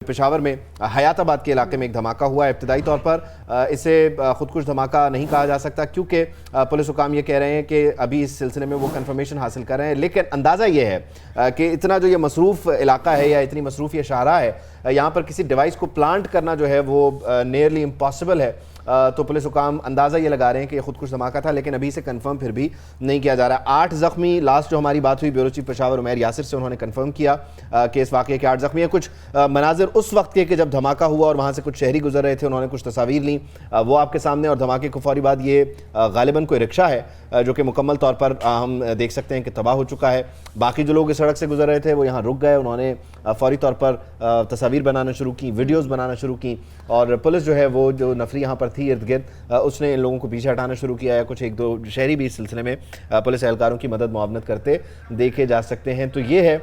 पेशावर में हयाताबाद के इलाके में एक धमाका हुआ है। इब्तदाई तौर पर इसे खुदकुश धमाका नहीं कहा जा सकता क्योंकि पुलिस हुकाम ये कह रहे हैं कि अभी इस सिलसिले में वो कंफर्मेशन हासिल कर रहे हैं, लेकिन अंदाज़ा ये है कि इतना जो ये मसरूफ़ इलाका है या इतनी मसरूफ़ ये शाहरा है, यहाँ पर किसी डिवाइस को प्लांट करना जो है वो नियरली इम्पॉसिबल है। तो पुलिस हुकाम अंदाज़ा ये लगा रहे हैं कि ये खुदकुश धमाका था, लेकिन अभी इसे कंफर्म फिर भी नहीं किया जा रहा है। 8 ज़ख्मी, लास्ट जो हमारी बात हुई ब्यूरो चीफ पेशावर उमैर यासिर से, उन्होंने कंफर्म किया कि इस वाक़े के 8 ज़ख्मी हैं। कुछ मनाजिर उस वक्त के कि जब धमाका हुआ और वहाँ से कुछ शहरी गुजर रहे थे, उन्होंने कुछ तस्वीर ली, वो आपके सामने। और धमाके को फौरी बाद ये गालिबन कोई रिक्शा है जो कि मुकम्मल तौर पर हम देख सकते हैं कि तबाह हो चुका है। बाकी जो लोग इस सड़क से गुजर रहे थे वो यहाँ रुक गए, उन्होंने फौरी तौर पर तस्वीर बनाना शुरू की, वीडियोज़ बनाना शुरू की, और पुलिस जो है वो जो नफरी यहाँ पर थी इर्द गिर्द उसने इन लोगों को पीछे हटाना शुरू किया है। कुछ 1-2 शहरी भी इस सिलसिले में पुलिस एहलकारों की मदद मुआवनत करते देखे जा सकते हैं। तो ये है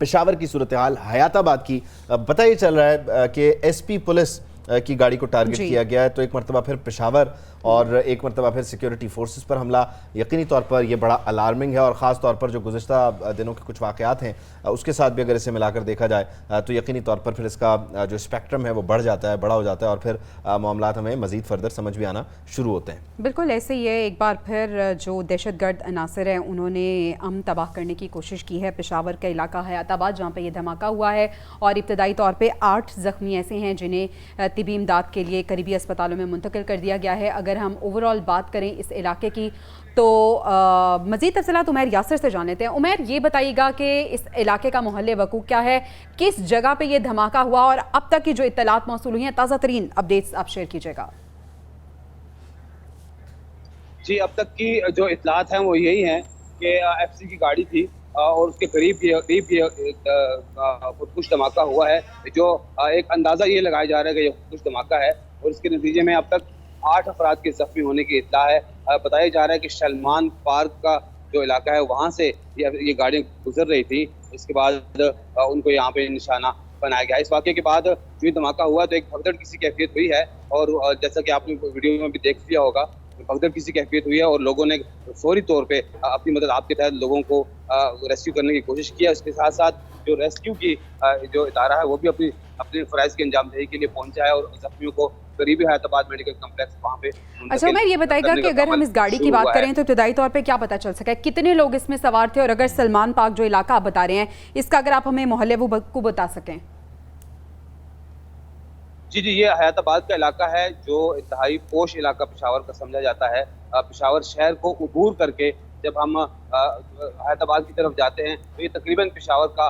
पेशावर की सूरत हाल। हयाताबाद की पता ये चल रहा है कि एसपी पुलिस की गाड़ी को टारगेट किया गया है, तो एक मरतबा फिर पेशावर और एक मरतबा फिर सिक्योरिटी फोर्सेस पर हमला यकीनी तौर पर यह बड़ा अलार्मिंग है। और ख़ास तौर पर जो गुज़िश्ता दिनों के कुछ वाक़यात हैं उसके साथ भी अगर इसे मिलाकर देखा जाए तो यकीनी तौर पर फिर इसका जो स्पेक्ट्रम है वो बढ़ जाता है, बड़ा हो जाता है, और फिर मामलात हमें मज़ीद फर्दर समझ भी आना शुरू होते हैं। बिल्कुल ऐसे ही है। एक बार फिर जो दहशतगर्द अनासर हैं उन्होंने अमन तबाह करने की कोशिश की है। पेशावर का इलाका हयाताबाद जहाँ पर यह धमाका हुआ है, और इब्तदाई तौर पर 8 ज़ख्मी ऐसे हैं जिन्हें तिबी इमदाद के लिए करीबी अस्पतालों में मुंतकिल कर दिया गया है। अगर हम ओवरऑल बात करें इस इलाके की तो मज़ीद तफसीलात उमैर यासिर से जान लेते हैं। उमैर, ये बताइएगा कि इस इलाके का मोहल्ले वकूअ क्या है, किस जगह पे ये धमाका हुआ, और अब तक की जो इत्तलात मौसूल हुई हैं, ताज़ा तरीन अपडेट्स आप शेयर कीजिएगा। जी, अब तक की जो इत्तलात हैं वो यही हैं कि एफसी की गाड़ी थी और उसके करीब खुदकुश धमाका हुआ है। जो एक अंदाज़ा ये लगाया जा रहा है कि ये खुदकुश धमाका है, और इसके नतीजे में अब तक 8 अफराद के ज़ख्मी होने की इत्तला है। बताया जा रहा है कि सलमान पार्क का जो इलाका है वहाँ से ये गाड़ियाँ गुजर रही थी। इसके बाद उनको यहाँ पे निशाना बनाया गया। इस वाक़े के बाद जो धमाका हुआ तो एक भगदड़ किसी कैफियत हुई है, और जैसा कि आपने वीडियो में भी देख लिया होगा, भगदड़ किसी कैफियत हुई है और लोगों ने फौरी तौर पे अपनी मदद आपके तहत लोगों को रेस्क्यू करने की कोशिश की है। उसके साथ साथ जो रेस्क्यू की जो इदारा है वो भी अपने फ़राइज़ की अंजामदही के लिए पहुंचा है, और ज़ख्मियों को करीबी हयाताबाद मेडिकल कम्प्लेक्स वहाँ पे। अच्छा उमैर, ये बताइएगा कि अगर हम इस गाड़ी की बात करें तो इब्तदाई तौर पे क्या पता चल सका है, कितने लोग इसमें सवार थे, और अगर सलमान पार्क जो इलाका आप बता रहे हैं इसका अगर आप हमें मोहल्ले को बता सकें। जी, ये हयाताबाद का इलाका है जो इंतहाई पोश इलाका पेशावर का समझा जाता है। पेशावर शहर को उबूर करके जब हम हयाताबाद की तरफ जाते हैं तो ये तकरीबन पेशावर का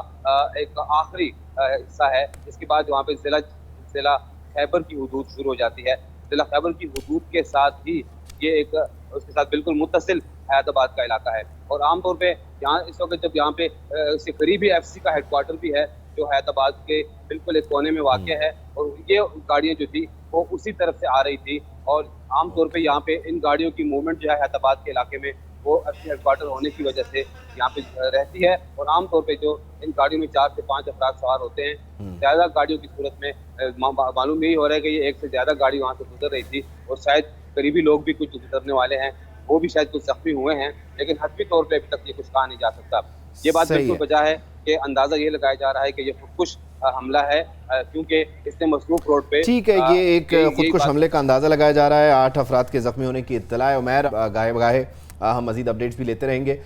एक आखिरी हिस्सा है। इसके बाद वहाँ पे ज़िला खैबर की हुदूद शुरू हो जाती है। ज़िला खैबर की हुदूद के साथ ही ये उसके साथ बिल्कुल मुत्तसिल हयाताबाद का इलाका है। और आमतौर पे यहाँ इस वक्त जब यहाँ पे इसके करीबी एफसी का हेडक्वार्टर भी है जो हयाताबाद के बिल्कुल एक कोने में वाक़ है, और ये गाड़ियाँ जो थी वो उसी तरफ से आ रही थी। और आमतौर पे यहाँ पे इन गाड़ियों की मूवमेंट जो है हयाताबाद के इलाके में वो एफसी हेडक्वार्टर होने की वजह से यहाँ पे रहती है। और आमतौर पे जो इन गाड़ियों में 4 से 5 अफराद सवार होते हैं। ज़्यादा गाड़ियों की सूरत में मालूम यही हो रहा है कि ये 1 से ज़्यादा गाड़ी वहाँ से गुजर रही थी, और शायद करीबी लोग भी कुछ गुजरने वाले हैं, वो भी शायद कुछ ज़ख्मी हुए हैं, लेकिन हतमी तौर पर अभी तक ये कुछ कहा नहीं जा सकता। ये बात बिल्कुल वजह है कि अंदाज़ा ये लगाया जा रहा है कि ये खुदकुश हमला है, क्योंकि इसने मसरूफ रोड पे। ठीक है, ये एक खुदकुश हमले का अंदाज़ा लगाया जा रहा है। 8 अफराद के ज़ख्मी होने की इत्तला है। उमैर, गाहे बगाहे हम मज़ीद अपडेट्स भी लेते रहेंगे।